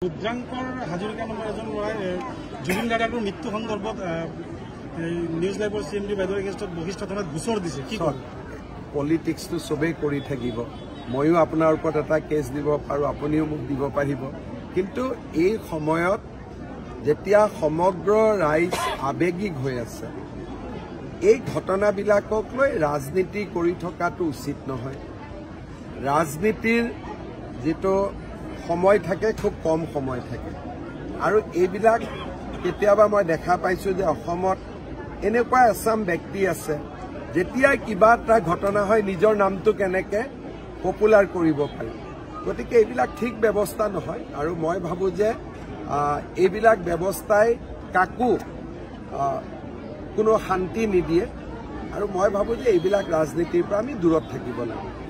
रुद्रांकर हाजरिका नाমৰ এজন ল'ৰাই জুবিন গাৰ্গৰ মৃত্যু সন্দৰ্ভত নিউজ লাইভৰ CMD বাইদেউৰ এগেইনষ্টত বশিষ্ঠ থানাত গোচৰ দিছে কি কয় পলিটিক্সটো সবেই কৰি থাকিব ময়ো আপোনাৰ ওপৰত এটা কেছ দিব পাৰো আপুনিও মোক দিব পাৰিব কিন্তু এই সময়ত যেতিয়া সমগ্ৰ ৰাইজ আবেগিক হৈ আছে এই ঘটনাবিলাকক লৈ ৰাজনীতি কৰি থকাটো উচিত নহয় ৰাজনীতিৰ যেটো সময় থাকে খুব কম সময় থাকে আৰু এইবিলাক কেতিয়াবা মই দেখা পাইছো যে অসমত এনেকুৱা এছাম ব্যক্তি আছে যেতিয়া কিবা এটা ঘটনা হয় নিজৰ নামটো কেনেকে পপুলাৰ কৰিব পাৰি গতিকে এইবিলাক ঠিক ব্যৱস্থা নহয় আৰু মই ভাবো যে এইবিলাক ব্যৱস্থাই কাকো কোনো শান্তি নিদিয়ে আৰু মই ভাবো যে এইবিলাক ৰাজনীতিৰ পৰা আমি দূৰত থাকিব লাগে।